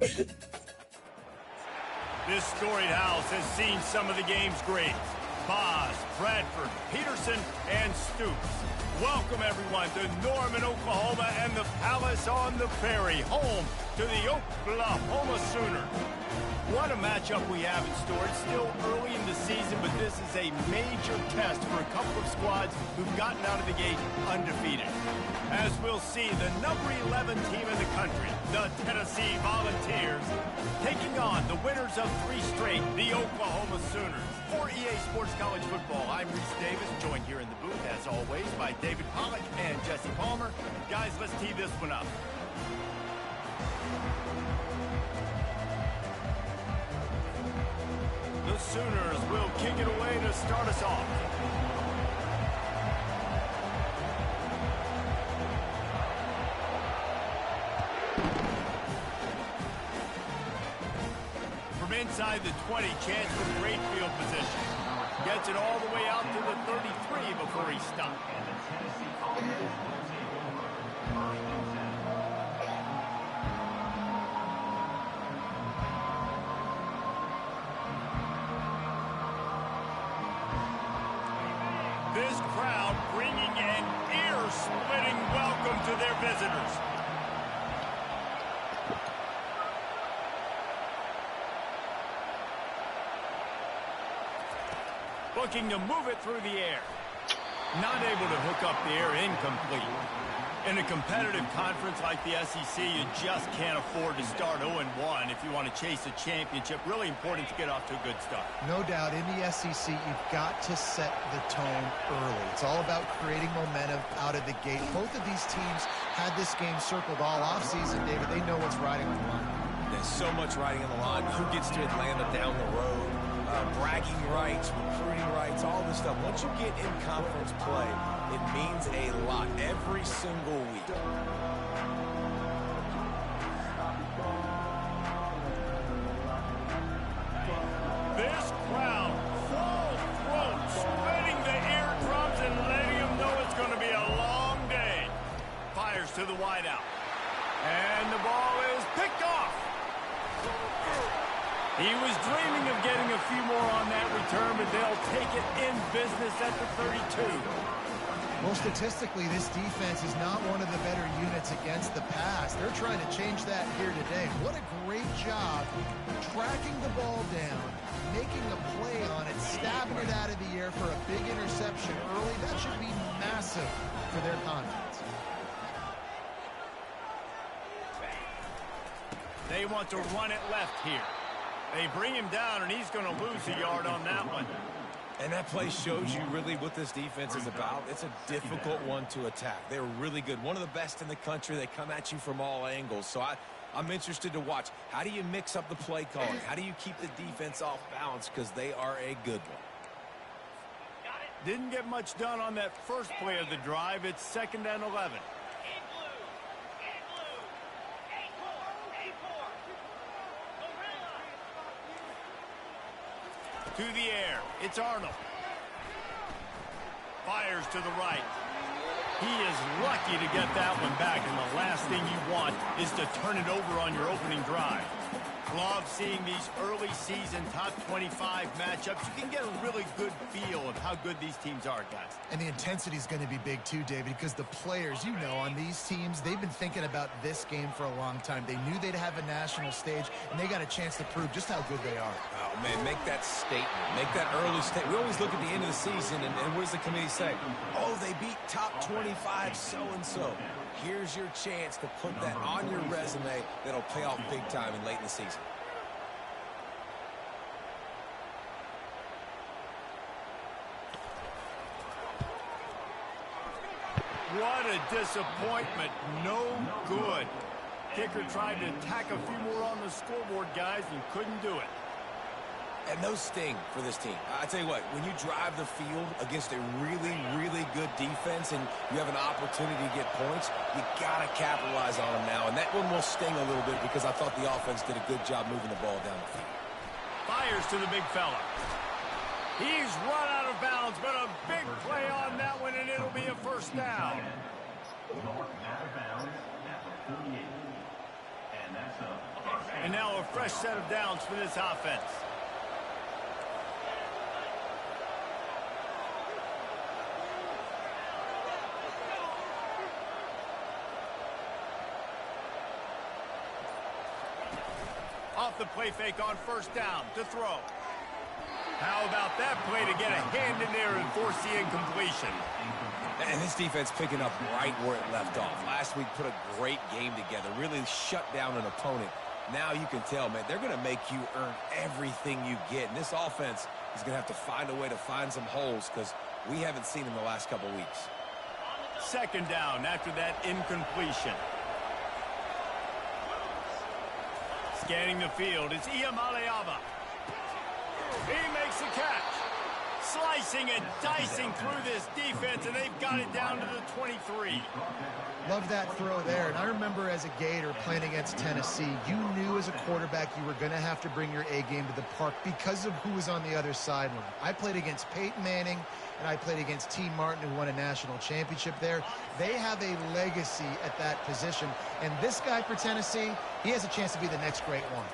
This storied house has seen some of the game's greats. Boz, Bradford, Peterson, and Stoops. Welcome, everyone, to Norman, Oklahoma, and the Palace on the Prairie, home to the Oklahoma Sooners. What a matchup we have in store. It's still early in the season, but this is a major test for a couple of squads who've gotten out of the gate undefeated. As we'll see, the number 11 team in the country, the Tennessee Volunteers, taking on the winners of 3 straight, the Oklahoma Sooners. For EA Sports College Football, I'm Reese Davis, joined here in the booth, as always, by David Pollack and Jesse Palmer. Guys, let's tee this one up. The Sooners will kick it away to start us off. From inside the 20, chance for great field position. Gets it all the way out to the 33 before he stopped. This crowd bringing an ear-splitting welcome to their visitors. Looking to move it through the air. Not able to hook up the air, incomplete. In a competitive conference like the SEC, you just can't afford to start 0-1 if you want to chase a championship. Really important to get off to a good start. No doubt, in the SEC, you've got to set the tone early. It's all about creating momentum out of the gate. Both of these teams had this game circled all offseason, David. They know what's riding on the line. There's so much riding on the line. Who gets to Atlanta down the road? Bragging rights, recruiting rights, all this stuff. Once you get in conference play, it means a lot every single week. This crowd, full throat, sweating the eardrums and letting them know it's going to be a long day. Fires to the wideout. And the ball is picked off. He was dreaming of getting a few more on that return, but they'll take it in business at the 32. Well, statistically, this defense is not one of the better units against the pass. They're trying to change that here today. What a great job tracking the ball down, making a play on it, stabbing it out of the air for a big interception early. That should be massive for their confidence. They want to run it left here. They bring him down, and he's going to lose a yard on that one. And that play shows you really what this defense is about. It's a difficult one to attack. They're really good. One of the best in the country. They come at you from all angles. So I'm interested to watch. How do you mix up the play calling? How do you keep the defense off balance? Because they are a good one. Didn't get much done on that first play of the drive. It's 2nd and 11. To the air, it's Arnold. Fires to the right. He is lucky to get that one back, and the last thing you want is to turn it over on your opening drive. Love seeing these early season top 25 matchups. You can get a really good feel of how good these teams are, guys. And the intensity is going to be big too, David, because the players, you know, on these teams, they've been thinking about this game for a long time. They knew they'd have a national stage, and they got a chance to prove just how good they are. Oh, man, make that statement. Make that early statement. We always look at the end of the season, and what does the committee say? Oh, they beat top 25 so-and-so. Here's your chance to put that on your resume that'll pay off big time and late in the season. What a disappointment. No good. Kicker tried to tack a few more on the scoreboard, guys, and couldn't do it. And those sting for this team. I tell you what, when you drive the field against a really, really good defense and you have an opportunity to get points, you got to capitalize on them now. And that one will sting a little bit because I thought the offense did a good job moving the ball down the field. Fires to the big fella. He's run out of bounds, but a big play on that one, and it'll be a first down. And now a fresh set of downs for this offense. Off the play fake on first down to throw. How about that play to get a hand in there and force the incompletion? And this defense picking up right where it left off. Last week put a great game together, really shut down an opponent. Now you can tell, man, they're going to make you earn everything you get. And this offense is going to have to find a way to find some holes because we haven't seen them the last couple weeks. Second down after that incompletion. Scanning the field, it's Iamaleava. He makes the catch. Slicing and dicing through this defense, and they've got it down to the 23. Love that throw there. And I remember as a Gator playing against Tennessee, you knew as a quarterback you were going to have to bring your A game to the park because of who was on the other sideline. I played against Peyton Manning, and I played against T. Martin, who won a national championship there. They have a legacy at that position. And this guy for Tennessee, he has a chance to be the next great one.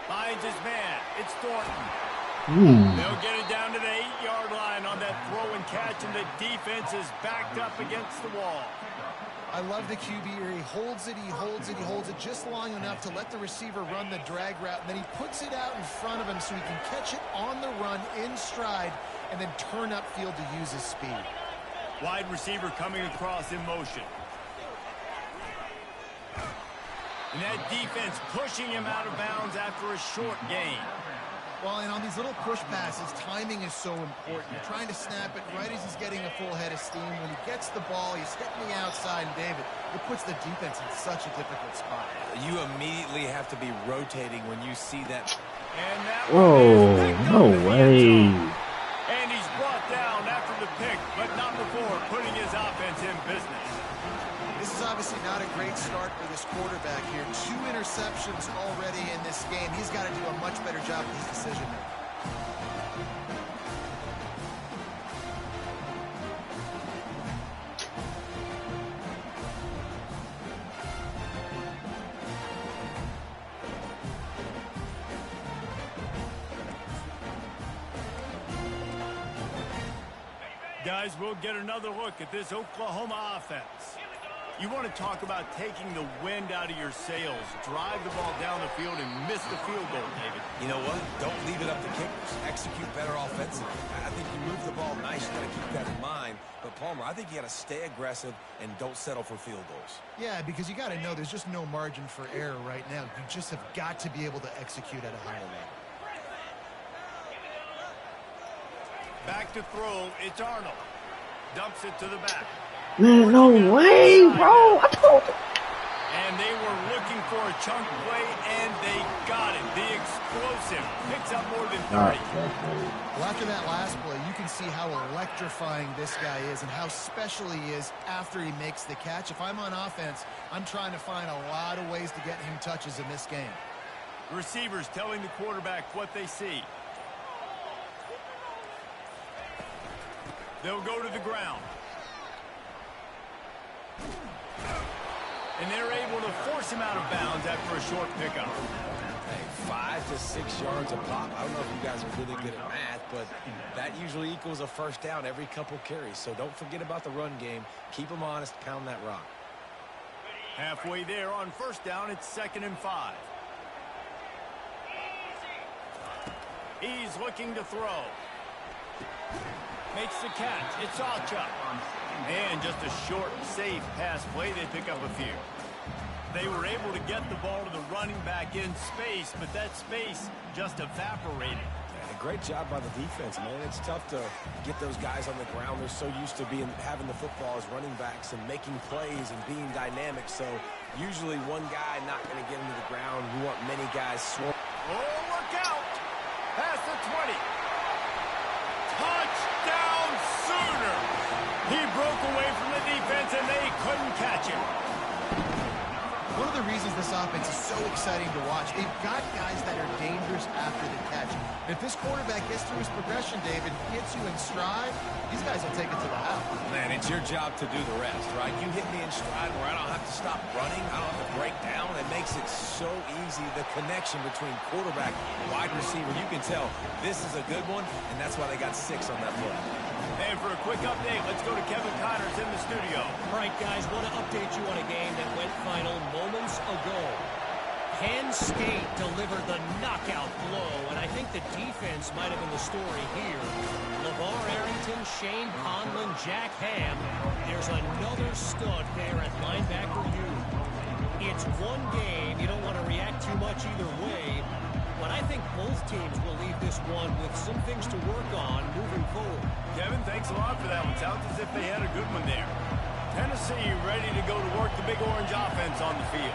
Finds his man. It's Thornton. They'll get it down to the 8-yard line on that throw and catch, and the defense is backed up against the wall. I love the QB here. He holds it, he holds it, he holds it just long enough to let the receiver run the drag route, and then he puts it out in front of him so he can catch it on the run in stride and then turn upfield to use his speed. Wide receiver coming across in motion. And that defense pushing him out of bounds after a short gain. Well, and on these little push passes, timing is so important. You're trying to snap it right as he's getting a full head of steam. When he gets the ball, he's hitting the outside, and David, it puts the defense in such a difficult spot. You immediately have to be rotating when you see that. And that no way. And he's brought down after the pick, but not before putting his offense in business. This is obviously not a great start for this quarterback here. 2 interceptions already in this game. He's got to do a much better job with his decision making. Guys, we'll get another look at this Oklahoma offense. You want to talk about taking the wind out of your sails. Drive the ball down the field and miss the field goal, David. You know what? Don't leave it up to kickers. Execute better offensively. I think you move the ball nice. You got to keep that in mind. But, Palmer, I think you got to stay aggressive and don't settle for field goals. Yeah, because you got to know there's just no margin for error right now. You just have got to be able to execute at a higher level. Back to throw. It's Arnold. Dumps it to the back. Man, no way, bro. I told you. And they were looking for a chunk play, and they got it. The explosive picks up more than 30. Well, after that last play, you can see how electrifying this guy is and how special he is after he makes the catch. If I'm on offense, I'm trying to find a lot of ways to get him touches in this game. Receivers telling the quarterback what they see. They'll go to the ground. And they're able to force him out of bounds after a short pickup. Hey, 5 to 6 yards a pop. I don't know if you guys are really good at math, but that usually equals a first down every couple carries. So don't forget about the run game. Keep them honest. Pound that rock. Halfway there on first down, it's 2nd and 5. He's looking to throw. Makes the catch. It's Alchuk. And just a short, safe pass play. They pick up a few. They were able to get the ball to the running back in space, but that space just evaporated. Yeah, great job by the defense, man. It's tough to get those guys on the ground. They're so used to having the football as running backs and making plays and being dynamic. So usually one guy not going to get into the ground. You want many guys swarm. Oh, look out! Past the 20. Touchdown Sooner! He broke away from the defense, and they couldn't catch him. One of the reasons this offense is so exciting to watch, they've got guys that are dangerous after the catch. If this quarterback gets through his progression, David, hits you in stride, these guys will take it to the house. Man, it's your job to do the rest, right? You hit me in stride where I don't have to stop running. I don't have to break down. It makes it so easy, the connection between quarterback and wide receiver. You can tell this is a good one, and that's why they got 6 on that play. And for a quick update, let's go to Kevin Connors in the studio. All right, guys, want to update you on a game that went final moments ago. Penn State delivered the knockout blow, and I think the defense might have been the story here. LeVar Arrington, Shane Conlon, Jack Ham. There's another stud there at linebacker U. It's one game. You don't want to react too much either way, but I think both teams will leave this one with some things to work on moving forward. Kevin, thanks a lot for that one. Sounds as if they had a good one there. Tennessee ready to go to work the Big Orange offense on the field.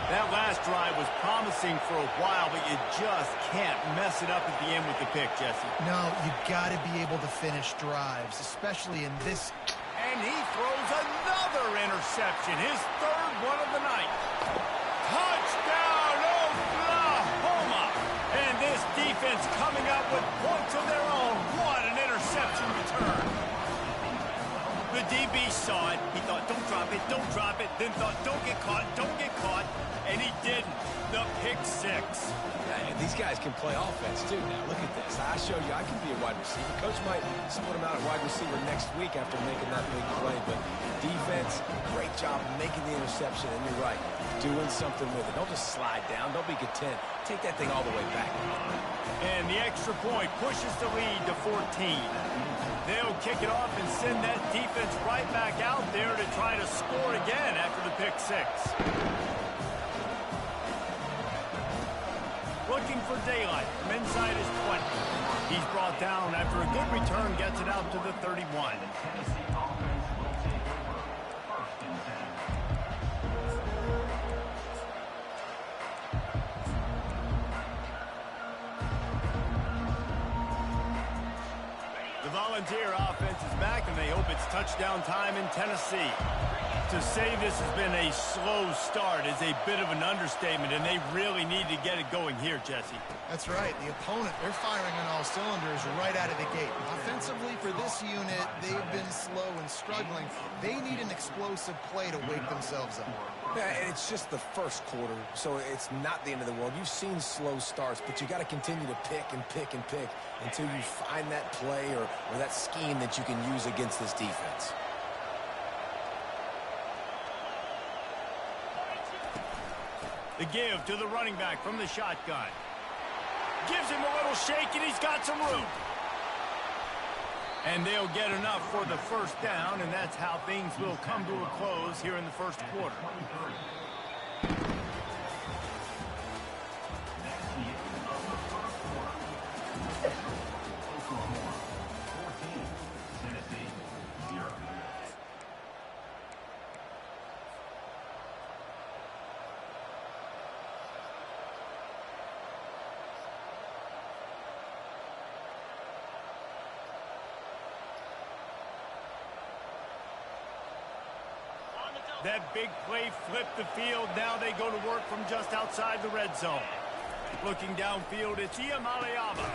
That last drive was promising for a while, but you just can't mess it up at the end with the pick, Jesse. No, you got to be able to finish drives, especially in this. And he throws another interception, his 3rd one of the night. Touchdown, Oklahoma! And this defense coming up with points of their own. What an interception return. The DB saw it. He thought, don't drop it, don't drop it. Then thought, don't get caught, don't get caught. And he didn't. The pick 6. And these guys can play offense, too. Now, look at this. I showed you I can be a wide receiver. Coach might split him out at wide receiver next week after making that big play. But defense, great job making the interception. And you're right, doing something with it. Don't just slide down. Don't be content. Take that thing all the way back. And the extra point pushes the lead to 14. They'll kick it off and send that defense right back out there to try to score again after the pick 6. Looking for daylight from inside his 20. He's brought down after a good return, gets it out to the 31. The Volunteer offense is back, and they hope it's touchdown time in Tennessee. To say this has been a slow start is a bit of an understatement, and they really need to get it going here, Jesse. That's right. The opponent, they're firing on all cylinders right out of the gate. Offensively, for this unit, they've been slow and struggling. They need an explosive play to wake themselves up. Yeah, and it's just the first quarter, so it's not the end of the world. You've seen slow starts, but you got to continue to pick and pick and pick until you find that play or that scheme that you can use against this defense. The give to the running back from the shotgun. Gives him a little shake, and he's got some room. And they'll get enough for the first down, and that's how things will come to a close here in the first quarter. That big play flipped the field. Now they go to work from just outside the red zone. Looking downfield, it's Iamaleava.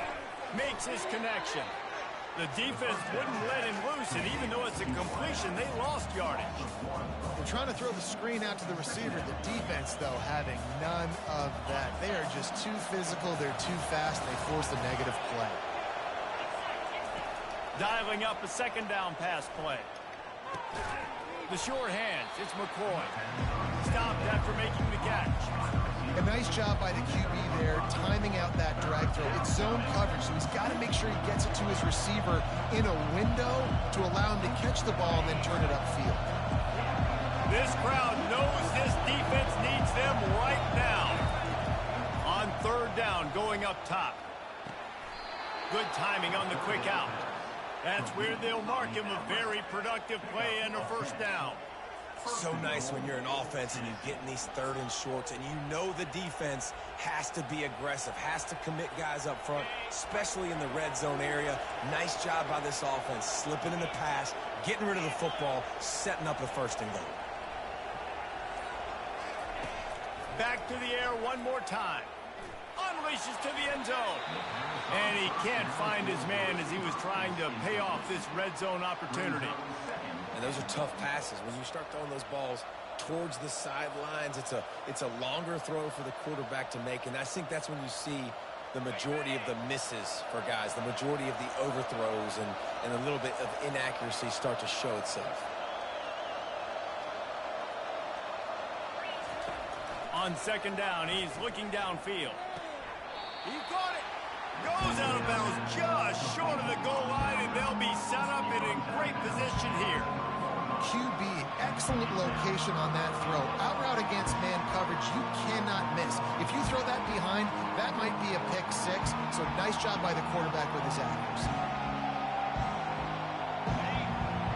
Makes his connection. The defense wouldn't let him loose, and even though it's a completion, they lost yardage. They're trying to throw the screen out to the receiver. The defense, though, having none of that. They are just too physical. They're too fast. They force a negative play. Dialing up a second down pass play. The sure hands, it's McCoy. Stopped after making the catch. A nice job by the QB there, timing out that drag throw. It's zone coverage, so he's got to make sure he gets it to his receiver in a window to allow him to catch the ball and then turn it upfield. This crowd knows this defense needs them right now. On third down, going up top. Good timing on the quick out. That's where they'll mark him a very productive play and a first down. So nice when you're an offense and you get in these third and shorts and you know the defense has to be aggressive, has to commit guys up front, especially in the red zone area. Nice job by this offense, slipping in the pass, getting rid of the football, setting up a first and goal. Back to the air one more time. Unleashes to the end zone. And he can't find his man as he was trying to pay off this red zone opportunity. And those are tough passes. When you start throwing those balls towards the sidelines, it's a longer throw for the quarterback to make. And I think that's when you see the majority of the misses for guys, the majority of the overthrows and a little bit of inaccuracy start to show itself. On second down, he's looking downfield. He caught it. Goes out of bounds just short of the goal line, and they'll be set up and in great position here. QB, excellent location on that throw. Out route against man coverage, you cannot miss. If you throw that behind, that might be a pick six. So nice job by the quarterback with his accuracy.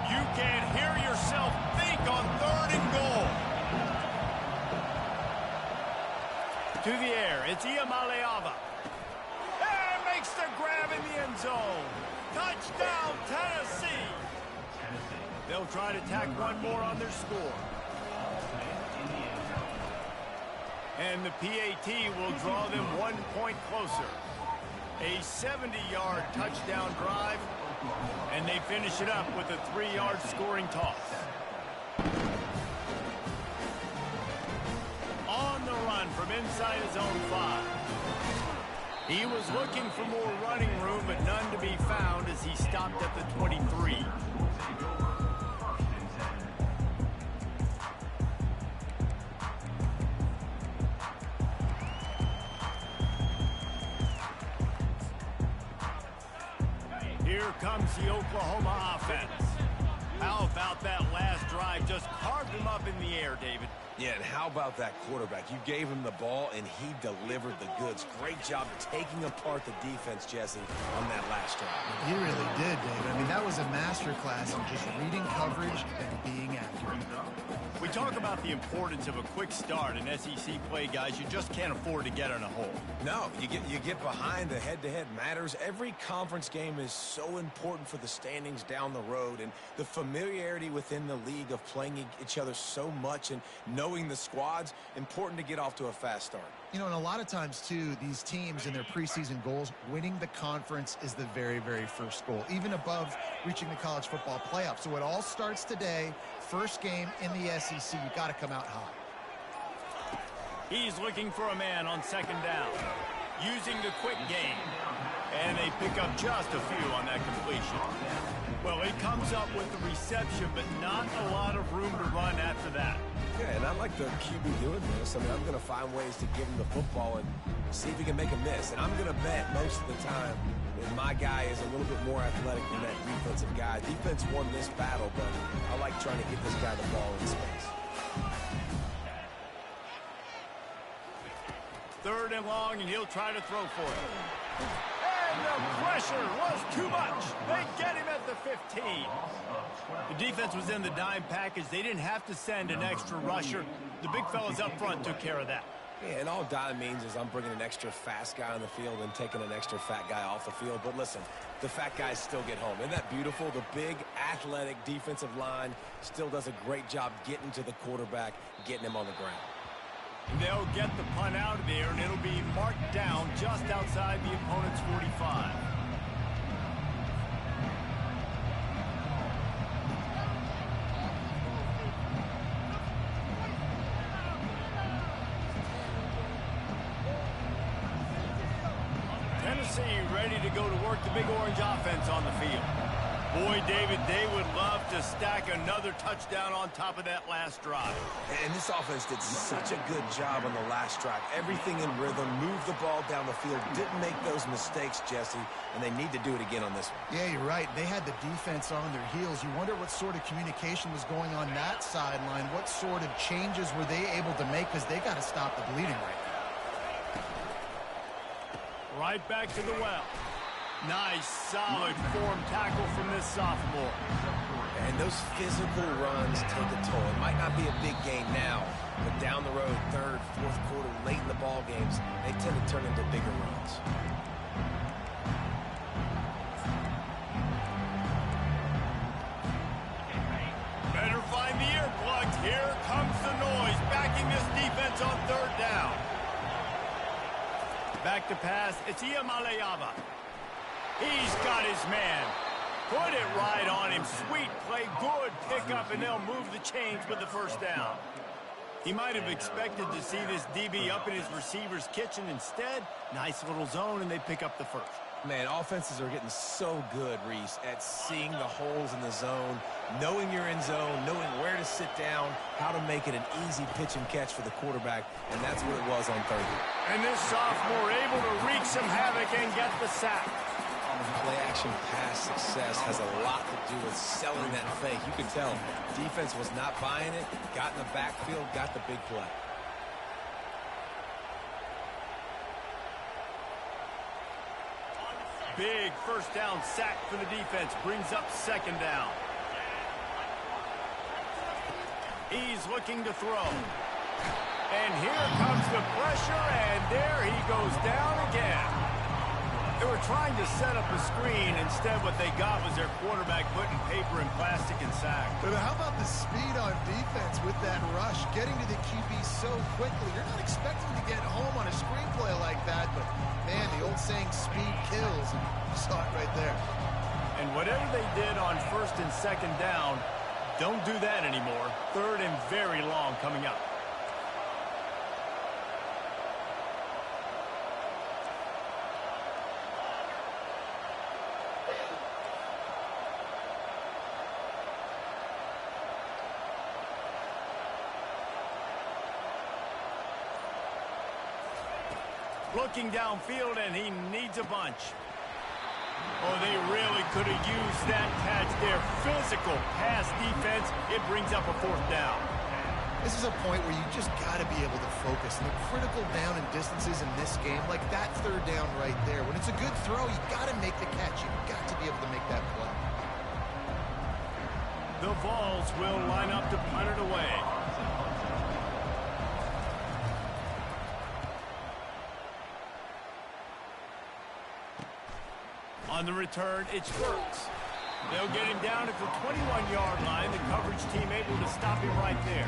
You can hear yourself think on 3rd and goal. To the air, it's Iamaleava. And makes the grab in the end zone. Touchdown, Tennessee. They'll try to tack one more on their score. And the PAT will draw them 1 point closer. A 70-yard touchdown drive, and they finish it up with a 3-yard scoring toss. On the run from inside his own 5. He was looking for more running room, but none to be found as he stopped at the 23. Here comes the Oklahoma offense. How about that last drive? Just carved him up in the air, David. Yeah, and how about that quarterback? You gave him the ball, and he delivered the goods. Great job taking apart the defense, Jesse, on that last drive. He really did, David. I mean, that was a masterclass in just reading coverage and being accurate. We talk about the importance of a quick start in SEC play, guys. You just can't afford to get in a hole. No, you get behind. The head-to-head matters. Every conference game is so important for the standings down the road, and the familiarity within the league of playing each other so much and knowing the squads, important to get off to a fast start. You know, and a lot of times, too, these teams in their preseason goals, winning the conference is the very, very first goal, even above reaching the college football playoff. So it all starts today. First game in the SEC. You got to come out hot. He's looking for a man on second down, using the quick game. And they pick up just a few on that completion. Well, he comes up with the reception, but not a lot of room to run after that. Yeah, and I like the QB doing this. I mean, I'm going to find ways to give him the football and see if he can make a miss. And I'm going to bet most of the time that my guy is a little bit more athletic than that defensive guy. Defense won this battle, but I like trying to get this guy the ball in space. 3rd and long, and he'll try to throw for it. And the pressure was too much. They get him at the 15. The defense was in the dime package. They didn't have to send an extra rusher. The big fellas up front took care of that. Yeah, and all dime means is I'm bringing an extra fast guy on the field and taking an extra fat guy off the field. But listen, the fat guys still get home. Isn't that beautiful? The big, athletic defensive line still does a great job getting to the quarterback, getting him on the ground. They'll get the punt out of there, and it'll be marked down just outside the opponent's 45. Tennessee ready to go to work the Big Orange offense on the field. Boy, David, they would love to stack another touchdown on top of that last drive. And this offense did such a good job on the last drive. Everything in rhythm, moved the ball down the field, didn't make those mistakes, Jesse, and they need to do it again on this one. Yeah, you're right. They had the defense on their heels. You wonder what sort of communication was going on that sideline. What sort of changes were they able to make, because they got to stop the bleeding right now. Right back to the well. Nice, solid form tackle from this sophomore. And those physical runs take a toll. It might not be a big game now, but down the road, 3rd, 4th quarter, late in the ball games, they tend to turn into bigger runs. Better find the earplugs. Here comes the noise, backing this defense offense on third down. Back to pass. It's Iamaleava. He's got his man. Put it right on him. Sweet play. Good pickup, and they'll move the chains with the first down. He might have expected to see this DB up in his receiver's kitchen. Instead, nice little zone, and they pick up the first. Man, offenses are getting so good, Reese, at seeing the holes in the zone, knowing you're in zone, knowing where to sit down, how to make it an easy pitch and catch for the quarterback, and that's what it was on third. And this sophomore able to wreak some havoc and get the sack. Play-action pass success has a lot to do with selling that fake. You can tell defense was not buying it, got in the backfield, got the big play. Big first down sack for the defense. Brings up second down. He's looking to throw. And here comes the pressure, and there he goes down again. They were trying to set up a screen. Instead, what they got was their quarterback putting paper and plastic and sack. But how about the speed on defense with that rush, getting to the QB so quickly? You're not expecting to get home on a screenplay like that, but, man, the old saying, speed kills, and you saw it right there. And whatever they did on first and second down, don't do that anymore. Third and very long coming up. Looking downfield, and he needs a bunch. Oh, they really could have used that catch there. Physical pass defense. It brings up a fourth down. This is a point where you just got to be able to focus. And the critical down and distances in this game, like that third down right there. When it's a good throw, you got to make the catch. You've got to be able to make that play. The Vols will line up to punt it away. On the return, it's Burks. They'll get him down at the 21-yard line. The coverage team able to stop him right there.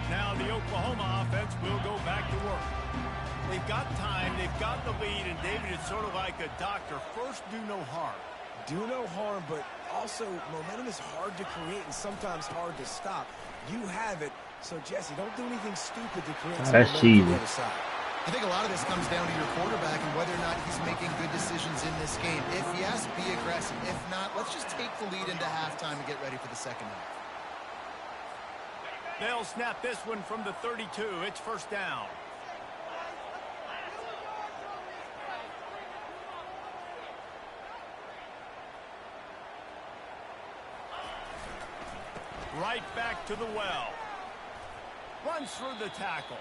Now the Oklahoma offense will go back to work. They've got time, they've got the lead, and David, it's sort of like a doctor. First, do no harm. Do no harm, but also momentum is hard to create and sometimes hard to stop. You have it, so Jesse, don't do anything stupid to create some That's momentum on the cheesy. other side. I think a lot of this comes down to your quarterback and whether or not he's making good decisions in this game. If yes, be aggressive. If not, let's just take the lead into halftime and get ready for the second half. They'll snap this one from the 32. It's first down. Right back to the well. Runs through the tackle.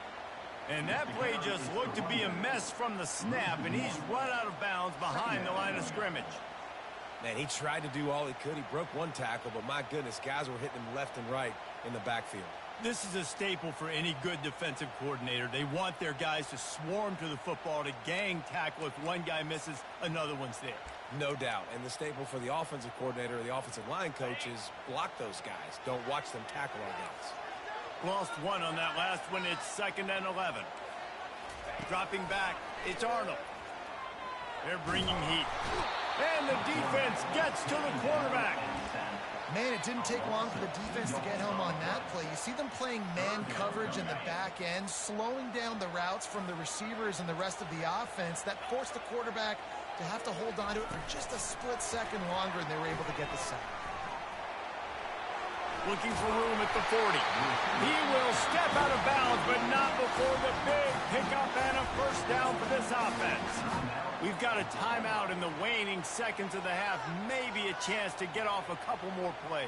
And that play just looked to be a mess from the snap, and he's run out of bounds behind the line of scrimmage. Man, he tried to do all he could. He broke one tackle, but my goodness, guys were hitting him left and right in the backfield. This is a staple for any good defensive coordinator. They want their guys to swarm to the football, to gang tackle. If one guy misses, another one's there. No doubt. And the staple for the offensive coordinator or the offensive line coach is block those guys. Don't watch them tackle our guys. Lost one on that last one. It's 2nd and 11. Dropping back, it's Arnold. They're bringing heat. And the defense gets to the quarterback. Man, it didn't take long for the defense to get home on that play. You see them playing man coverage in the back end, slowing down the routes from the receivers and the rest of the offense. That forced the quarterback to have to hold on to it for just a split second longer, and they were able to get the sack. Looking for room at the 40. He will step out of bounds, but not before the big pickup and a first down for this offense. We've got a timeout in the waning seconds of the half. Maybe a chance to get off a couple more plays.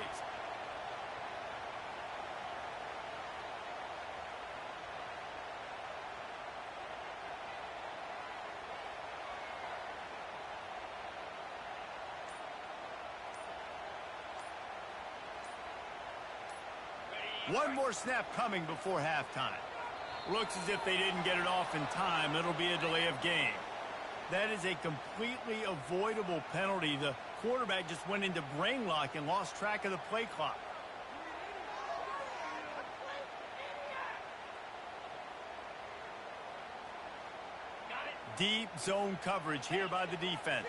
One more snap coming before halftime. Looks as if they didn't get it off in time. It'll be a delay of game. That is a completely avoidable penalty. The quarterback just went into brain lock and lost track of the play clock. Deep zone coverage here by the defense.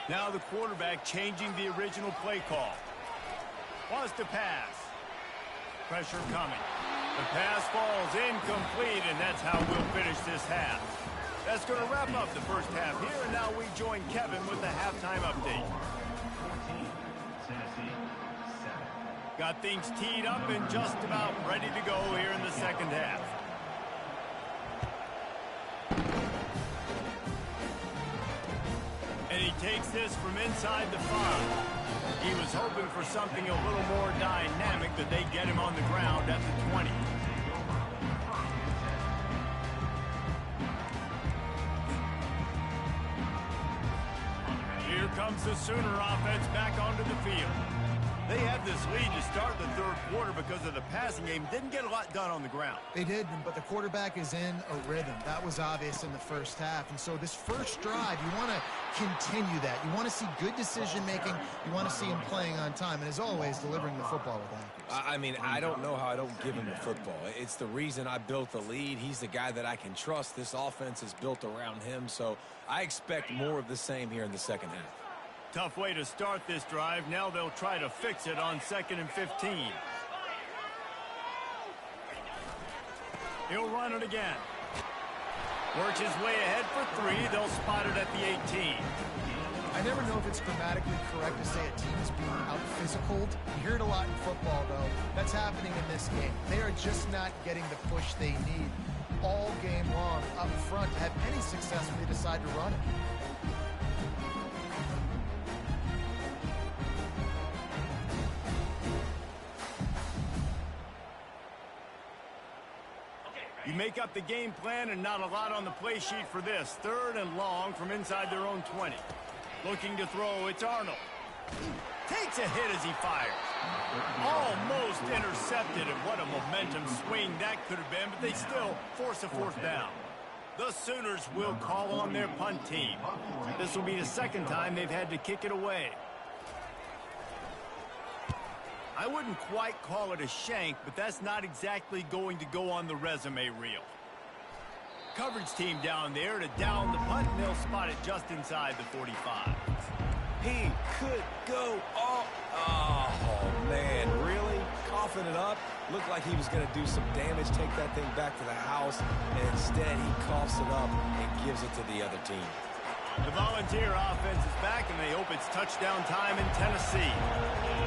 Now the quarterback changing the original play call. Wants to pass. Pressure coming. The pass falls incomplete, and that's how we'll finish this half. That's going to wrap up the first half here, and now we join Kevin with the halftime update. Got things teed up and just about ready to go here in the second half. And he takes this from inside the 5. He was hoping for something a little more dynamic, but they get him on the ground at the 20. Here comes the Sooner offense back onto the field. They had this lead to start the third quarter because of the passing game. Didn't get a lot done on the ground. They did, but the quarterback is in a rhythm. That was obvious in the first half. And so this first drive, you want to continue that. You want to see good decision-making. You want to see him playing on time. And as always, delivering the football with accuracy. I mean, I don't know how I don't give him the football. It's the reason I built the lead. He's the guy that I can trust. This offense is built around him. So I expect more of the same here in the second half. Tough way to start this drive. Now they'll try to fix it on 2nd and 15. He'll run it again. Works his way ahead for 3. They'll spot it at the 18. I never know if it's grammatically correct to say a team is being out-physicaled. You hear it a lot in football, though. That's happening in this game. They are just not getting the push they need all game long up front to have any success when they decide to run it. You make up the game plan and not a lot on the play sheet for this. 3rd and long from inside their own 20. Looking to throw, it's Arnold. Takes a hit as he fires. Almost intercepted, and what a momentum swing that could have been, but they still force a 4th down. The Sooners will call on their punt team. This will be the second time they've had to kick it away. I wouldn't quite call it a shank, but that's not exactly going to go on the resume reel. Coverage team down there to down the punt, and they'll spot it just inside the 45. He could go all... Oh, man, really? Coughing it up? Looked like he was going to do some damage, take that thing back to the house, and instead he coughs it up and gives it to the other team. The Volunteer offense is back, and they hope it's touchdown time in Tennessee.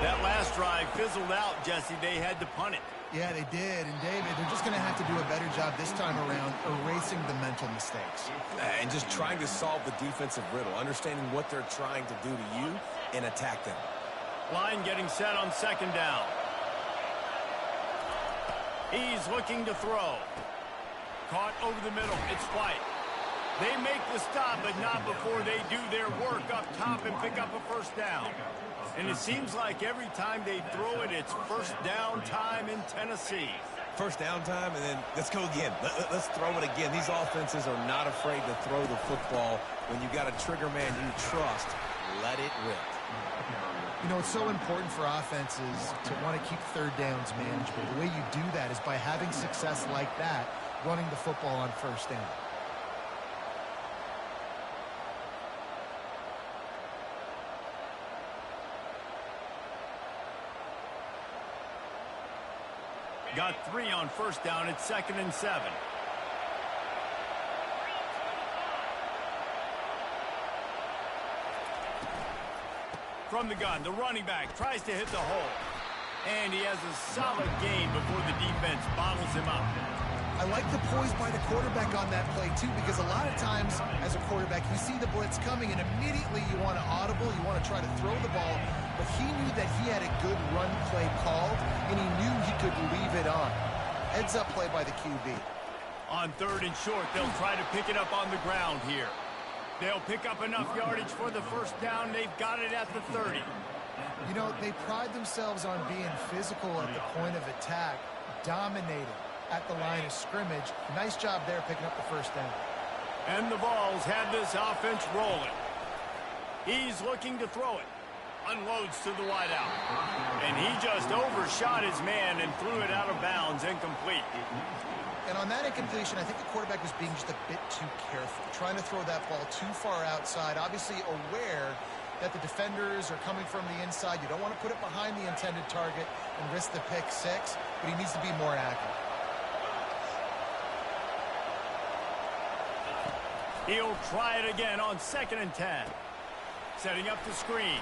That last drive fizzled out, Jesse. They had to punt it. Yeah, they did. And, David, they're just going to have to do a better job this time around erasing the mental mistakes. And just trying to solve the defensive riddle, understanding what they're trying to do to you and attack them. Line getting set on 2nd down. He's looking to throw. Caught over the middle. It's White. They make the stop, but not before they do their work up top and pick up a 1st down. And it seems like every time they throw it, it's 1st down time in Tennessee. 1st down time, and then let's go again. Let's throw it again. These offenses are not afraid to throw the football. When you got a trigger man you trust, let it rip. You know, it's so important for offenses to want to keep 3rd downs manageable. The way you do that is by having success like that, running the football on 1st down. Got 3 on 1st down. It's 2nd and 7. From the gun, the running back tries to hit the hole. And he has a solid gain before the defense bottles him up. I like the poise by the quarterback on that play, too, because a lot of times, as a quarterback, you see the blitz coming, and immediately you want to audible, you want to try to throw the ball. But he knew that he had a good run play called, and he knew he could leave it on. Heads up play by the QB. On 3rd and short, they'll try to pick it up on the ground here. They'll pick up enough yardage for the 1st down. They've got it at the 30. You know, they pride themselves on being physical at the point of attack, dominating. at the line of scrimmage. Nice job there picking up the first down. And the Vols have this offense rolling. He's looking to throw it. Unloads to the wideout. And he just overshot his man and threw it out of bounds, incomplete. And on that incompletion, I think the quarterback was being just a bit too careful, trying to throw that ball too far outside, obviously aware that the defenders are coming from the inside. You don't want to put it behind the intended target and risk the pick six, but he needs to be more accurate. He'll try it again on 2nd and 10. Setting up the screen.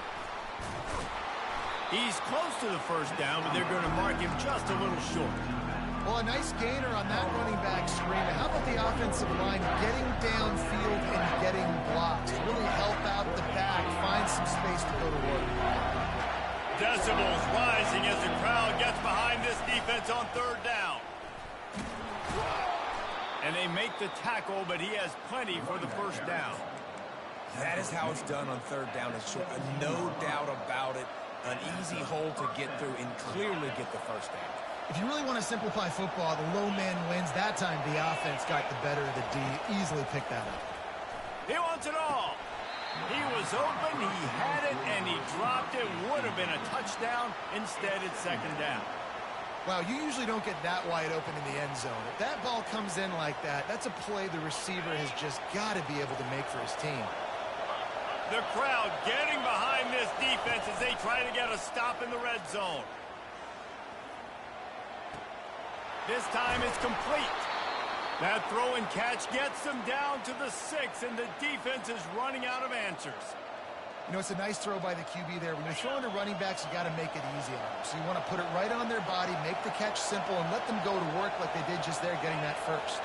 He's close to the first down, but they're going to mark him just a little short. Well, a nice gainer on that running back screen. How about the offensive line getting downfield and getting blocks to really help out the back, find some space to go to work. Decibels rising as the crowd gets behind this defense on 3rd down. And they make the tackle, but he has plenty for the first down. That is how it's done on 3rd down. It's short. No doubt about it. An easy hole to get through and clearly get the first down. If you really want to simplify football, the low man wins. That time the offense got the better of the D. Easily picked that up. He wants it all. He was open, he had it, and he dropped it. Would have been a touchdown. Instead, it's 2nd down. Wow, you usually don't get that wide open in the end zone. If that ball comes in like that, that's a play the receiver has just got to be able to make for his team. The crowd getting behind this defense as they try to get a stop in the red zone. This time it's complete. That throw and catch gets them down to the 6, and the defense is running out of answers. You know, it's a nice throw by the QB there. When you're throwing to running backs, you got to make it easy on them. So you want to put it right on their body, make the catch simple, and let them go to work like they did just there, getting that first.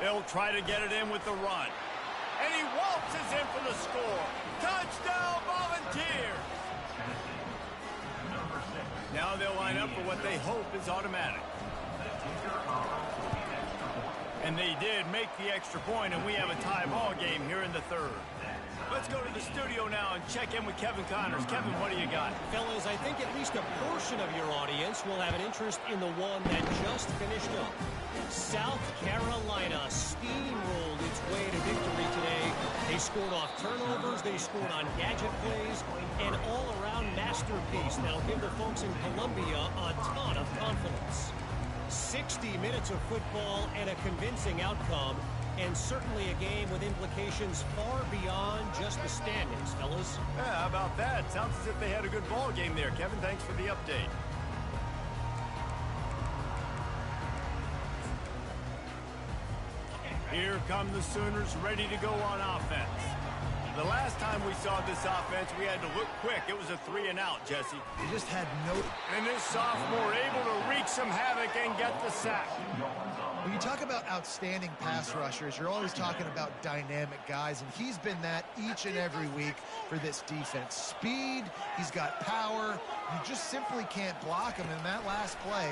They'll try to get it in with the run. And he waltzes in for the score. Touchdown, Volunteers! Now they'll line up for what they hope is automatic. And they did make the extra point, and we have a tie ball game here in the 3rd. Let's go to the studio now and check in with Kevin Connors. Kevin, what do you got? Fellas, I think at least a portion of your audience will have an interest in the one that just finished up. South Carolina steamrolled its way to victory today. They scored off turnovers, they scored on gadget plays, an all-around masterpiece that'll give the folks in Columbia a ton of confidence. 60 minutes of football and a convincing outcome, and certainly a game with implications far beyond just the standings, fellas. Yeah, how about that? Sounds as if they had a good ball game there. Kevin, thanks for the update. Here come the Sooners ready to go on offense. The last time we saw this offense, we had to look quick. It was a 3-and-out, Jesse. They just had no... And this sophomore able to wreak some havoc and get the sack. When you talk about outstanding pass rushers, you're always talking about dynamic guys, and he's been that each and every week for this defense. Speed, he's got power. You just simply can't block him, and that last play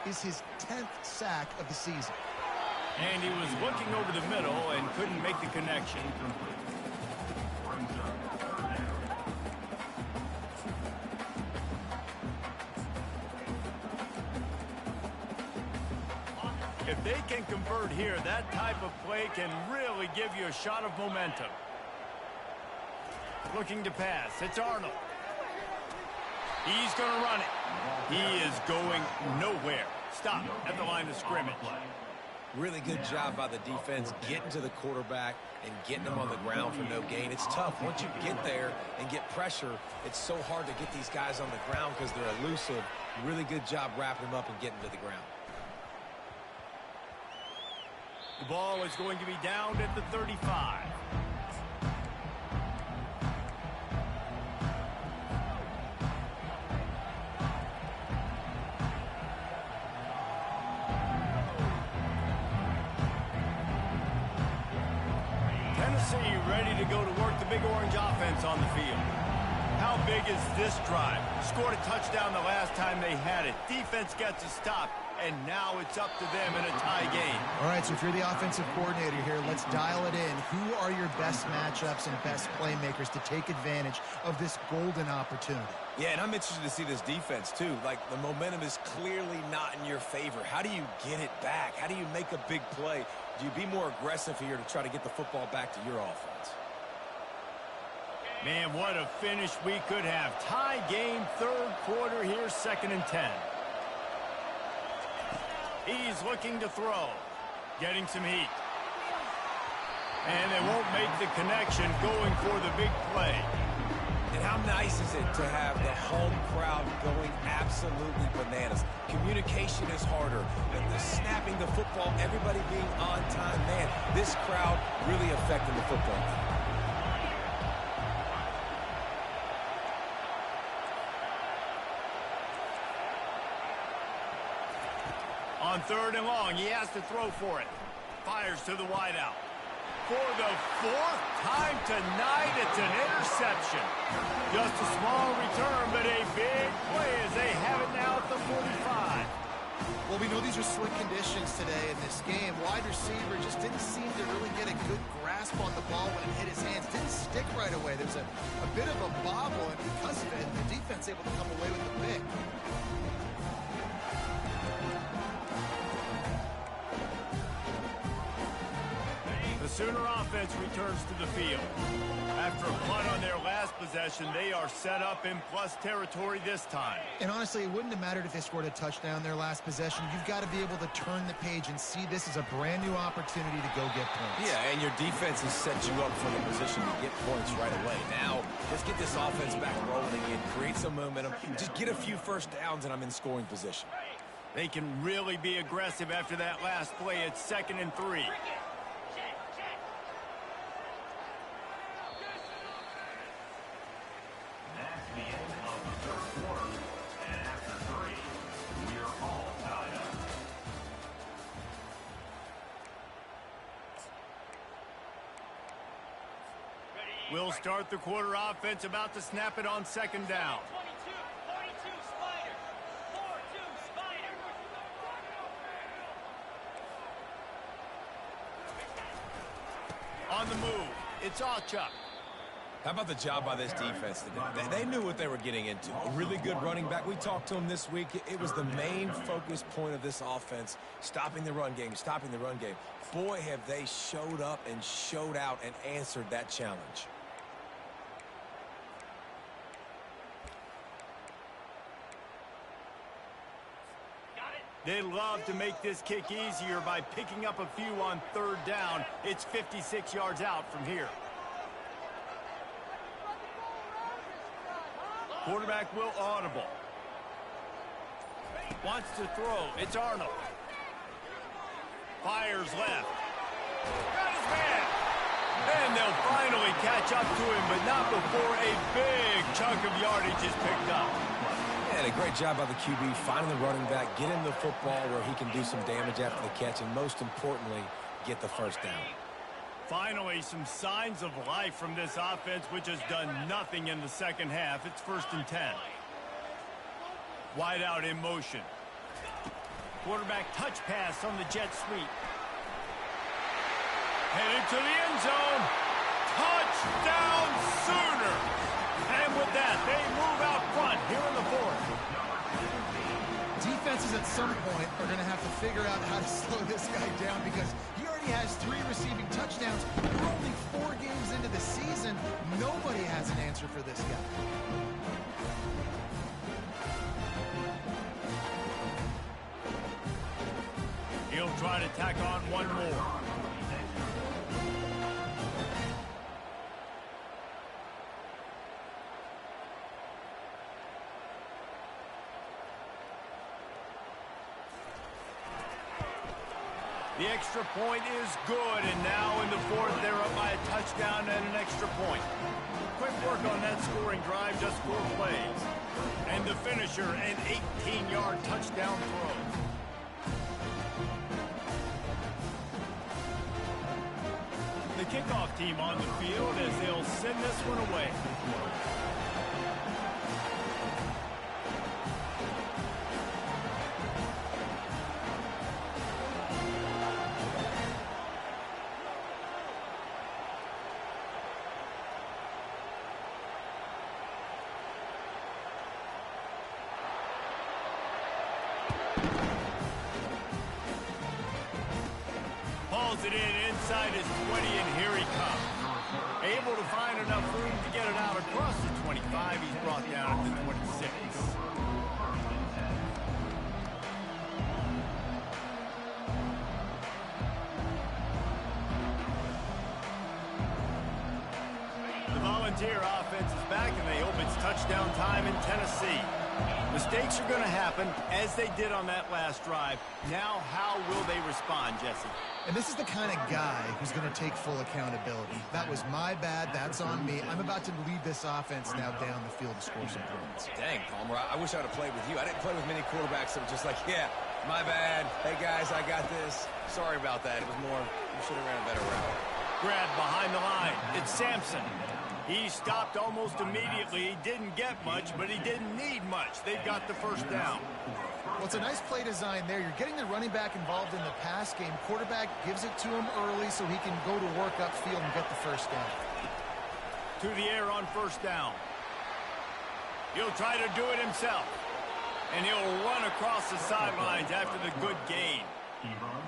is his 10th sack of the season. And he was looking over the middle and couldn't make the connection. If they can convert here, that type of play can really give you a shot of momentum. Looking to pass. It's Arnold. He's going to run it. He is going nowhere. Stop at the line of scrimmage. Really good job by the defense getting to the quarterback and getting him on the ground for no gain. It's tough. Once you get there and get pressure, it's so hard to get these guys on the ground because they're elusive. Really good job wrapping them up and getting to the ground. The ball is going to be down at the 35. Tennessee ready to go to work the Big Orange offense on the field. How big is this drive? Scored a touchdown the last time they had it. Defense gets a stop. and now it's up to them in a tie game. All right, so if you're the offensive coordinator here, let's dial it in. Who are your best matchups and best playmakers to take advantage of this golden opportunity? Yeah, and I'm interested to see this defense, too. Like, the momentum is clearly not in your favor. How do you get it back? How do you make a big play? Do you be more aggressive here to try to get the football back to your offense? Man, what a finish we could have. Tie game, third quarter here, 2nd and 10. He's looking to throw. Getting some heat. And they won't make the connection going for the big play. And how nice is it to have the home crowd going absolutely bananas? Communication is harder. The snapping the football, everybody being on time. Man, this crowd really affecting the football game. On 3rd and long, he has to throw for it. Fires to the wideout. For the 4th time tonight, it's an interception. Just a small return, but a big play as they have it now at the 45. Well, we know these are slick conditions today in this game. Wide receiver just didn't seem to really get a good grasp on the ball when it hit his hands. Didn't stick right away. There's a bit of a bobble, and because of it, the defense able to come away with the pick. The Sooner offense returns to the field. After a punt on their last possession, they are set up in plus territory this time. And honestly, it wouldn't have mattered if they scored a touchdown their last possession. You've got to be able to turn the page and see this as a brand new opportunity to go get points. Yeah, and your defense has set you up for the position to get points right away. Now, let's get this offense back rolling and create some momentum. Just get a few first downs, and I'm in scoring position. They can really be aggressive after that last play. It's 2nd and 3. We'll start the quarter offense, about to snap it on 2nd down. On the move, it's Allchuck. How about the job by this defense today? They knew what they were getting into. A really good running back. We talked to him this week. It was the main focus point of this offense, stopping the run game, stopping the run game. Boy, have they showed up and showed out and answered that challenge. They love to make this kick easier by picking up a few on 3rd down. It's 56 yards out from here. Quarterback will audible. Wants to throw. It's Arnold. Fires left. Got his man. And they'll finally catch up to him, but not before a big chunk of yardage is picked up. And a great job by the QB finding the running back, getting the football where he can do some damage after the catch, and most importantly, get the first down. Finally, some signs of life from this offense, which has done nothing in the 2nd half. It's 1st and 10. Wide out in motion. Quarterback touch pass on the jet sweep. Headed to the end zone. Touchdown Sooner! And with that, they move out front here in the 4th. Defenses at some point are going to have to figure out how to slow this guy down because he already has 3 receiving touchdowns. We're only 4 games into the season. Nobody has an answer for this guy. He'll try to tack on one more. The extra point is good, and now in the 4th, they're up by a touchdown and an extra point. Quick work on that scoring drive, just 4 plays. And the finisher, an 18-yard touchdown throw. The kickoff team on the field as they'll send this one away. Dials it in inside his 20, and here he comes. Able to find enough room to get it out across the 25. He's brought down at the 26. The Volunteer offense is back, and they hope it's touchdown time in Tennessee. Mistakes are going to happen, as they did on that last drive. Now, how will they respond, Jesse? And this is the kind of guy who's going to take full accountability. That was my bad. That's on me. I'm about to lead this offense now down the field to score some points. Dang, Palmer, I wish I would have played with you. I didn't play with many quarterbacks that were just like, yeah, my bad. Hey, guys, I got this. Sorry about that. It was more, we should have ran a better route. Grab behind the line. It's Sampson. He stopped almost immediately. He didn't get much, but he didn't need much. They've got the first down. Well, it's a nice play design there. You're getting the running back involved in the pass game. Quarterback gives it to him early so he can go to work upfield and get the first down. To the air on first down. He'll try to do it himself. And he'll run across the sidelines after the good gain.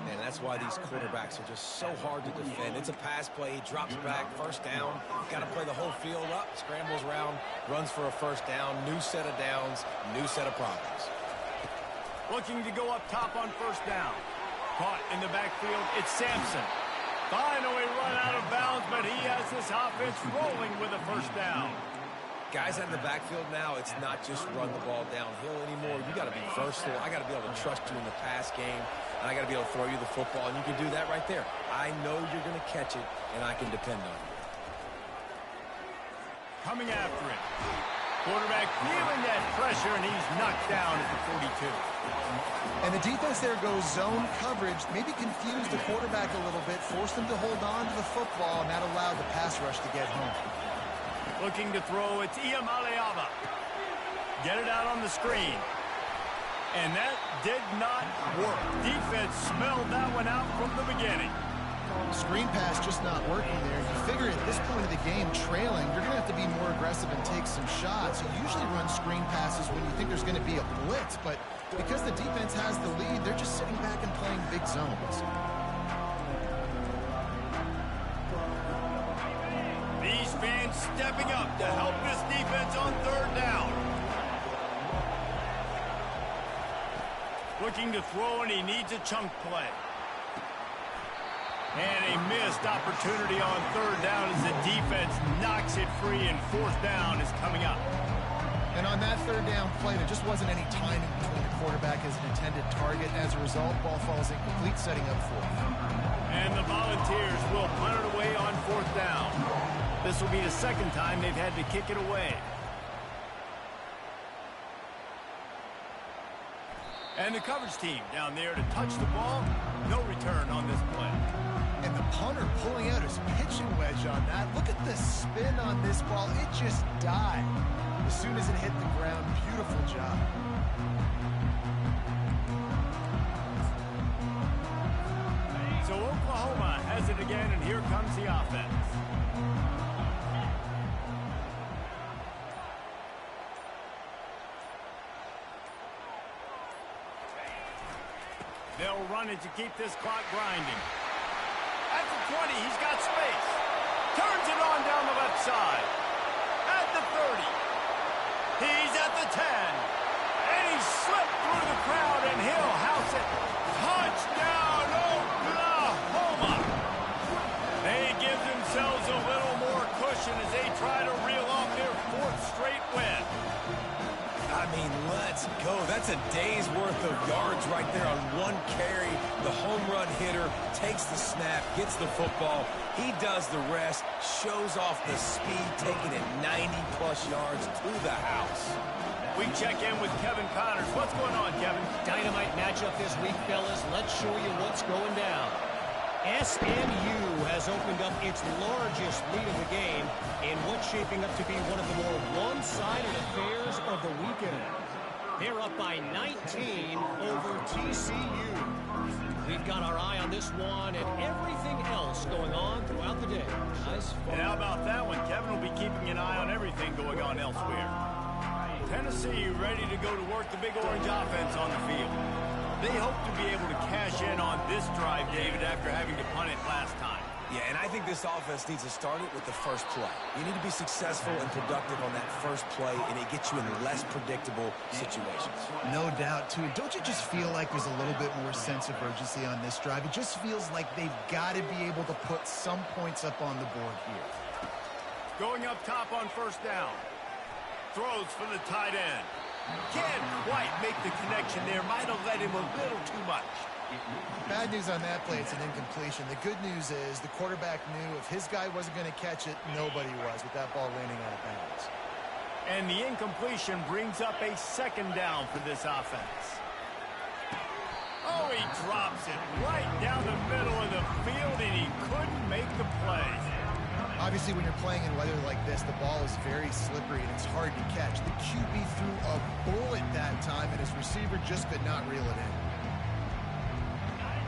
Man, that's why these quarterbacks are just so hard to defend. It's a pass play. He drops back, first down. Got to play the whole field up, scrambles around, runs for a first down. New set of downs, new set of problems. Looking to go up top on first down. Caught in the backfield, it's Sampson. Finally run out of bounds, but he has this offense rolling with a first down. Guys out in the backfield now, it's not just run the ball downhill anymore. You got to be versatile. I got to be able to trust you in the pass game, and I got to be able to throw you the football, and you can do that right there. I know you're going to catch it, and I can depend on you. Coming after it. Quarterback feeling that pressure, and he's knocked down at the 42. And the defense there goes zone coverage, maybe confused the quarterback a little bit, forced him to hold on to the football, and that allowed the pass rush to get home. Looking to throw, it's Iamaleava. Get it out on the screen. And that did not work. Defense smelled that one out from the beginning. Screen pass just not working there. You figure at this point of the game, trailing, you're going to have to be more aggressive and take some shots. You usually run screen passes when you think there's going to be a blitz, but because the defense has the lead, they're just sitting back and playing big zones. These fans stepping up to help this defense on third down. Looking to throw, and he needs a chunk play. And a missed opportunity on third down as the defense knocks it free, and fourth down is coming up. And on that third down play, there just wasn't any timing between the quarterback as an intended target. As a result, ball falls incomplete, setting up fourth. And the Volunteers will punt it away on fourth down. This will be the second time they've had to kick it away. And the coverage team down there to touch the ball. No return on this play. And the punter pulling out his pitching wedge on that. Look at the spin on this ball. It just died as soon as it hit the ground. Beautiful job. So Oklahoma has it again, and here comes the offense. They'll run it to keep this clock grinding. At the 20, he's got space. Turns it on down the left side. At the 30. He's at the 10. And he slipped through the crowd, and he'll house it. Touchdown, Oklahoma! They give themselves a little more cushion as they try to reel off their fourth straight win. I mean, let's go. That's a day's worth of yards right there on one carry. The home run hitter takes the snap, gets the football. He does the rest, shows off the speed, taking it 90-plus yards to the house. We check in with Kevin Connors. What's going on, Kevin? Dynamite matchup this week, fellas. Let's show you what's going down. SMU has opened up its largest lead of the game in what's shaping up to be one of the more one-sided affairs of the weekend. They're up by 19 over TCU. We've got our eye on this one and everything else going on throughout the day. Nice fun. And how about that one? Kevin will be keeping an eye on everything going on elsewhere. Tennessee ready to go to work, the Big Orange offense on the field. They hope to be able to cash in on this drive, David, after having to punt it last time. Yeah, and I think this offense needs to start it with the first play. You need to be successful and productive on that first play, and it gets you in less predictable situations. No doubt, too. Don't you just feel like there's a little bit more sense of urgency on this drive? It just feels like they've got to be able to put some points up on the board here. Going up top on first down. Throws for the tight end. Can't quite make the connection there. Might have let him a little too much. Bad news on that play, it's an incompletion. The good news is the quarterback knew if his guy wasn't going to catch it, nobody was with that ball landing out of bounds. And the incompletion brings up a second down for this offense. Oh, he drops it right down the middle of the field, and he couldn't make the play. Obviously, when you're playing in weather like this, the ball is very slippery and it's hard to catch. The QB threw a bullet that time, and his receiver just could not reel it in.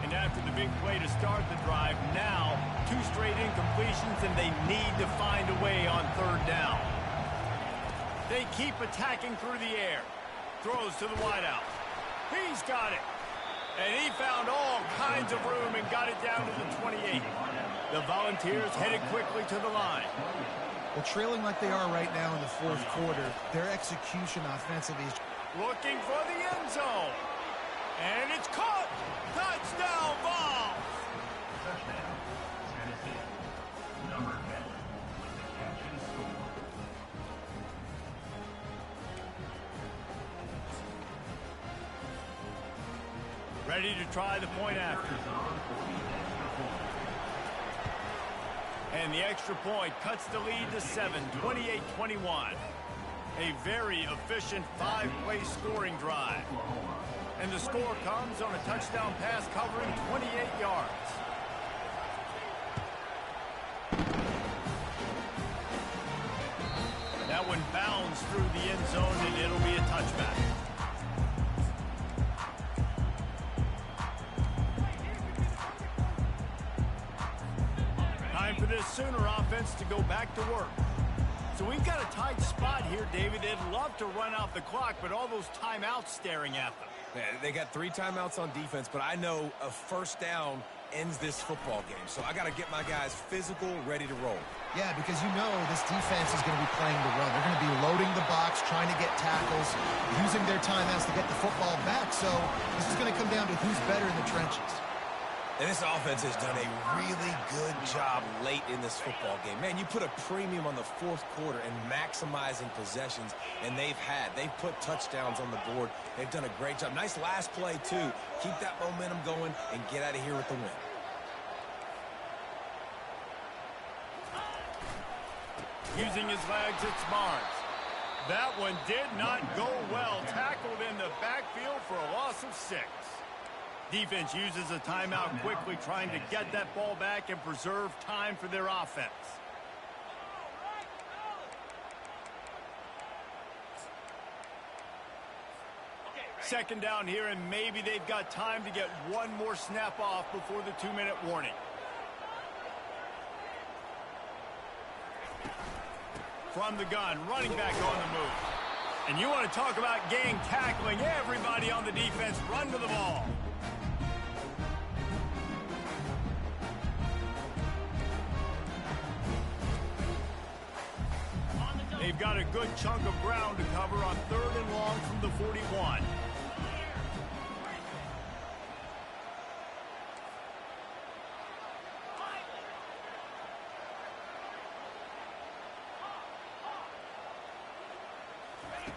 And after the big play to start the drive, now 2 straight incompletions, and they need to find a way on third down. They keep attacking through the air. Throws to the wideout. He's got it. And he found all kinds of room and got it down to the 28. The Volunteers headed quickly to the line. Well, trailing like they are right now in the fourth quarter, their execution offensively is... Looking for the end zone. And it's caught. Touchdown, Vols. Ready to try the point after. And the extra point cuts the lead to 7, 28-21. A very efficient 5-play scoring drive. And the score comes on a touchdown pass covering 28 yards. That one bounds through the end zone, and it'll be a touchback. Time for this Sooner offense to go back to work. So we've got a tight spot here, David. They'd love to run out the clock, but all those timeouts staring at them. Yeah, they got 3 timeouts on defense, but I know a first down ends this football game. So I got to get my guys physical, ready to roll. Yeah, because you know this defense is going to be playing the run. They're going to be loading the box, trying to get tackles, using their timeouts to get the football back. So this is going to come down to who's better in the trenches. And this offense has done a really good job late in this football game. Man, you put a premium on the fourth quarter and maximizing possessions, and they've put touchdowns on the board. They've done a great job. Nice last play, too. Keep that momentum going and get out of here with the win. Using his legs, it's Barnes. That one did not go well. Tackled in the backfield for a loss of 6. Defense uses a timeout quickly, trying to get that ball back and preserve time for their offense. Second down here, and maybe they've got time to get one more snap off before the 2-minute warning. From the gun, running back on the move. And you want to talk about gang tackling. Everybody on the defense run to the ball. They've got a good chunk of ground to cover on 3rd and long from the 41.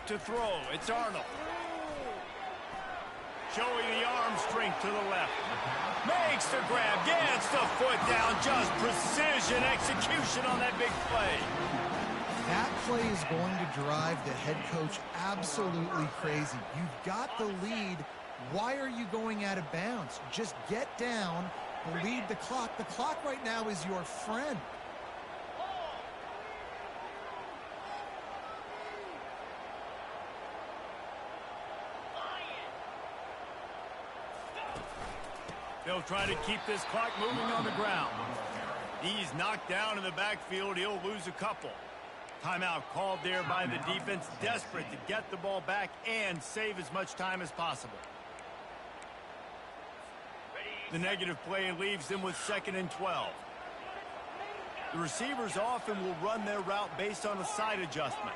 To throw, it's Arnold. Showing the arm strength to the left. Makes the grab, gets the foot down. Just precision execution on that big play. That play is going to drive the head coach absolutely crazy. You've got the lead. Why are you going out of bounds? Just get down, bleed the clock. The clock right now is your friend. They'll try to keep this clock moving on the ground. He's knocked down in the backfield. He'll lose a couple. Timeout called there by the defense, desperate to get the ball back and save as much time as possible. The negative play leaves them with 2nd and 12. The receivers often will run their route based on a side adjustment.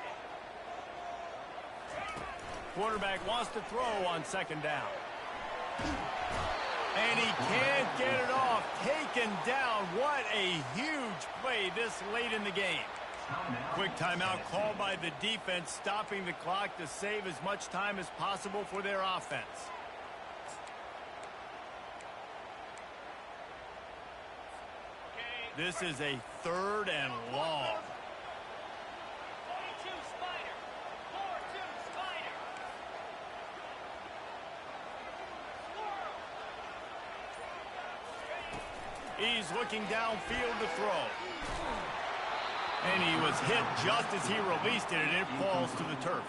Quarterback wants to throw on 2nd down. And he can't get it off. Taken down. What a huge play this late in the game. Quick timeout called by the defense, stopping the clock to save as much time as possible for their offense. This is a 3rd and long. 42 Spider. 4-2 Spider. He's looking downfield to throw. And he was hit just as he released it, and it falls to the turf.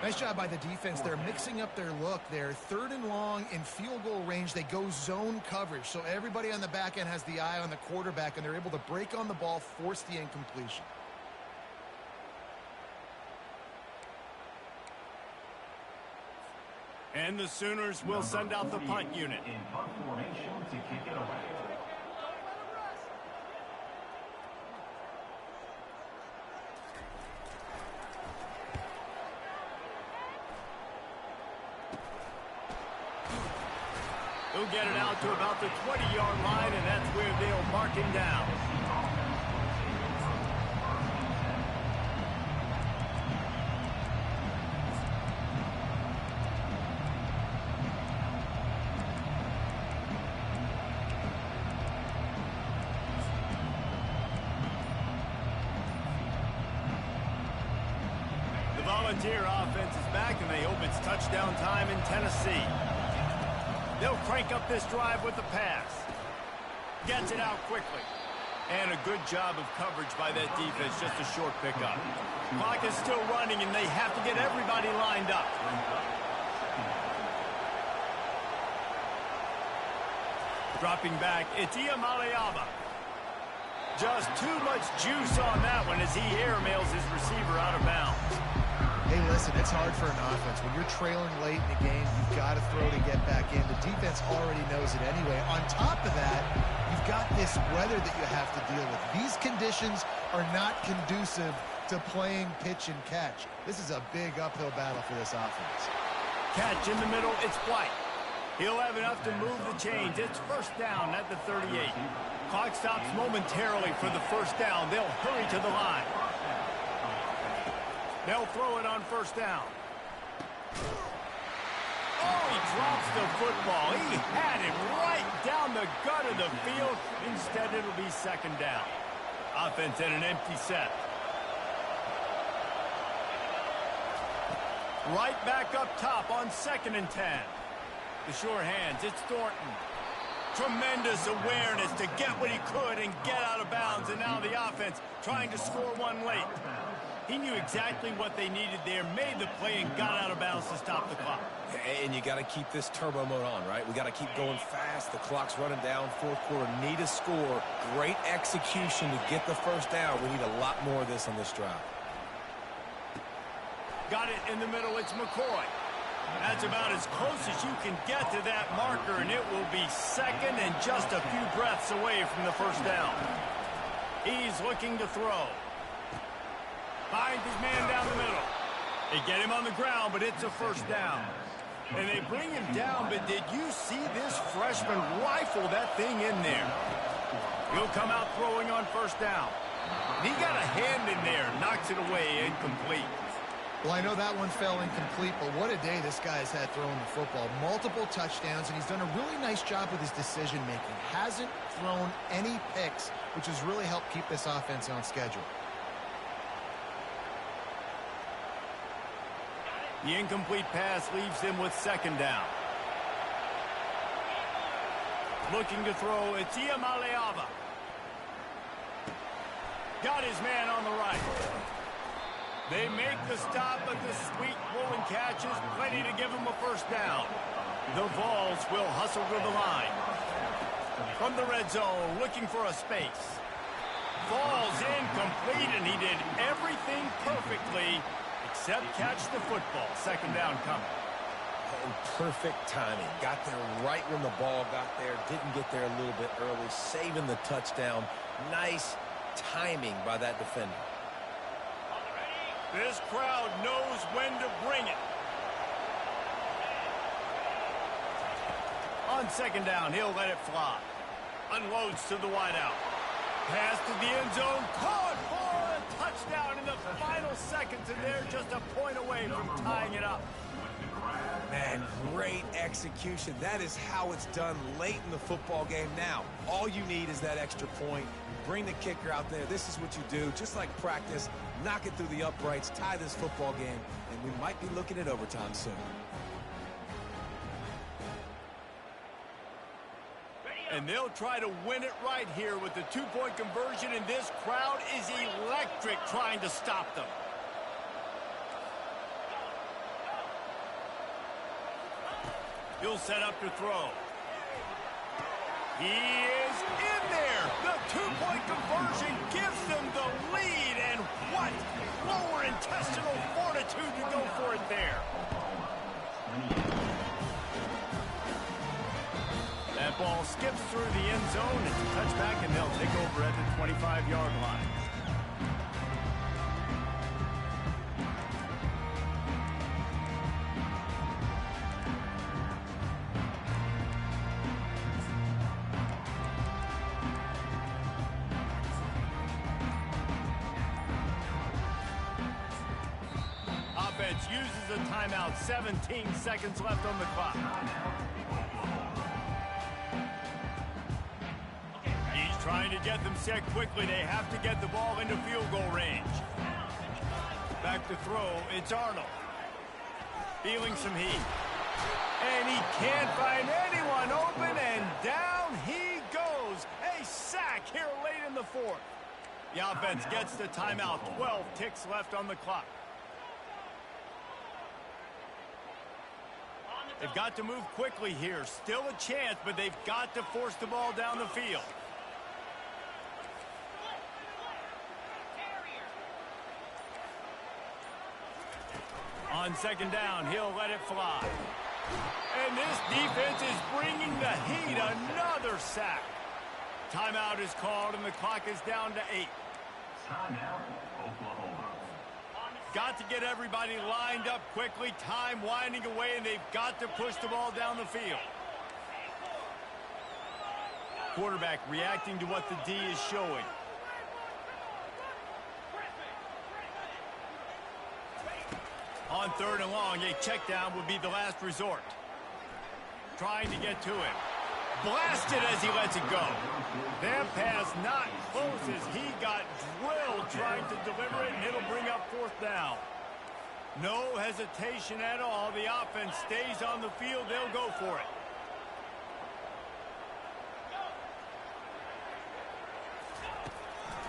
Nice job by the defense. They're mixing up their look there. 3rd and long in field goal range. They go zone coverage. So everybody on the back end has the eye on the quarterback, and they're able to break on the ball, force the incompletion. And the Sooners will send out the punt unit. In punt formation to kick it away. He'll get it out to about the 20-yard line, and that's where they'll mark him down. The Volunteer offense is back, and they hope it's touchdown time in Tennessee. They'll crank up this drive with the pass. Gets it out quickly. And a good job of coverage by that defense, just a short pickup. Clock is still running, and they have to get everybody lined up. Dropping back, it's Iamaleava. Just too much juice on that one as he airmails his receiver out of bounds. Hey, listen, it's hard for an offense. When you're trailing late in the game, you've got to throw to get back in. The defense already knows it anyway. On top of that, you've got this weather that you have to deal with. These conditions are not conducive to playing pitch and catch. This is a big uphill battle for this offense. Catch in the middle, it's White. He'll have enough to move the chains. It's 1st down at the 38. Clock stops momentarily for the 1st down. They'll hurry to the line. They'll throw it on 1st down. Oh, he drops the football. He had it right down the gut of the field. Instead, it'll be 2nd down. Offense at an empty set. Right back up top on 2nd and 10. The sure hands, it's Thornton. Tremendous awareness to get what he could and get out of bounds. And now the offense trying to score one late. He knew exactly what they needed there, made the play, and got out of bounds to stop the clock. And you got to keep this turbo mode on, right? We got to keep going fast. The clock's running down. 4th quarter, need a score. Great execution to get the 1st down. We need a lot more of this on this drive. Got it in the middle. It's McCoy. That's about as close as you can get to that marker, and it will be 2nd and just a few breaths away from the 1st down. He's looking to throw. Finds his man down the middle. They get him on the ground, but it's a 1st down. And they bring him down, but did you see this freshman rifle that thing in there? He'll come out throwing on 1st down. He got a hand in there, knocks it away, incomplete. Well, I know that one fell incomplete, but what a day this guy's had throwing the football. Multiple touchdowns, and he's done a really nice job with his decision-making. Hasn't thrown any picks, which has really helped keep this offense on schedule. The incomplete pass leaves him with 2nd down. Looking to throw, it's Iamaleava. Got his man on the right. They make the stop, but the sweet rolling catch is plenty to give him a 1st down. The Vols will hustle to the line. From the red zone, looking for a space. Falls incomplete, and he did everything perfectly except catch the football. 2nd down coming. And perfect timing. Got there right when the ball got there. Didn't get there a little bit early. Saving the touchdown. Nice timing by that defender. This crowd knows when to bring it. On second down, he'll let it fly. Unloads to the wideout. Pass to the end zone. Caught for a touchdown in the final seconds, and they're just a point away from tying it up. Man, great execution. That is how it's done late in the football game. Now, all you need is that extra point. Bring the kicker out there. This is what you do. Just like practice, knock it through the uprights, tie this football game, and we might be looking at overtime soon. And they'll try to win it right here with the two-point conversion, and this crowd is electric trying to stop them. He'll set up to throw. He is in there. The two-point conversion gives them the lead, and what lower intestinal fortitude to go for it there. That ball skips through the end zone. It's a touchback, and they'll take over at the 25-yard line. Offense uses a timeout. 17 seconds left on the clock. Trying to get them set quickly. They have to get the ball into field goal range. Back to throw. It's Arnold. Feeling some heat. And he can't find anyone open, and down he goes. A sack here late in the fourth. The offense gets the timeout. 12 ticks left on the clock. They've got to move quickly here. Still a chance, but they've got to force the ball down the field. On second down, he'll let it fly. And this defense is bringing the heat. Another sack. Timeout is called, and the clock is down to 8. Timeout, Oklahoma. Got to get everybody lined up quickly. Time winding away, and they've got to push the ball down the field. Quarterback reacting to what the D is showing. On third and long, a check down would be the last resort. Trying to get to him. Blasted as he lets it go. That pass not close as he got drilled trying to deliver it, and it'll bring up fourth down. No hesitation at all. The offense stays on the field. They'll go for it.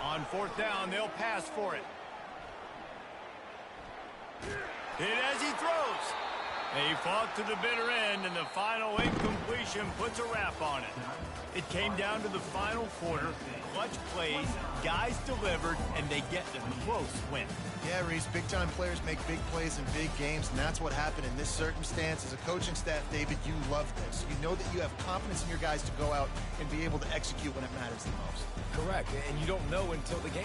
On fourth down, they'll pass for it. Hit as he throws. They fought to the bitter end, and the final incompletion puts a wrap on it. It came down to the final quarter. Clutch plays, guys delivered, and they get the close win. Yeah, Reese, big-time players make big plays in big games, and that's what happened in this circumstance. As a coaching staff, David, you love this. You know that you have confidence in your guys to go out and be able to execute when it matters the most. Correct, and you don't know until the game.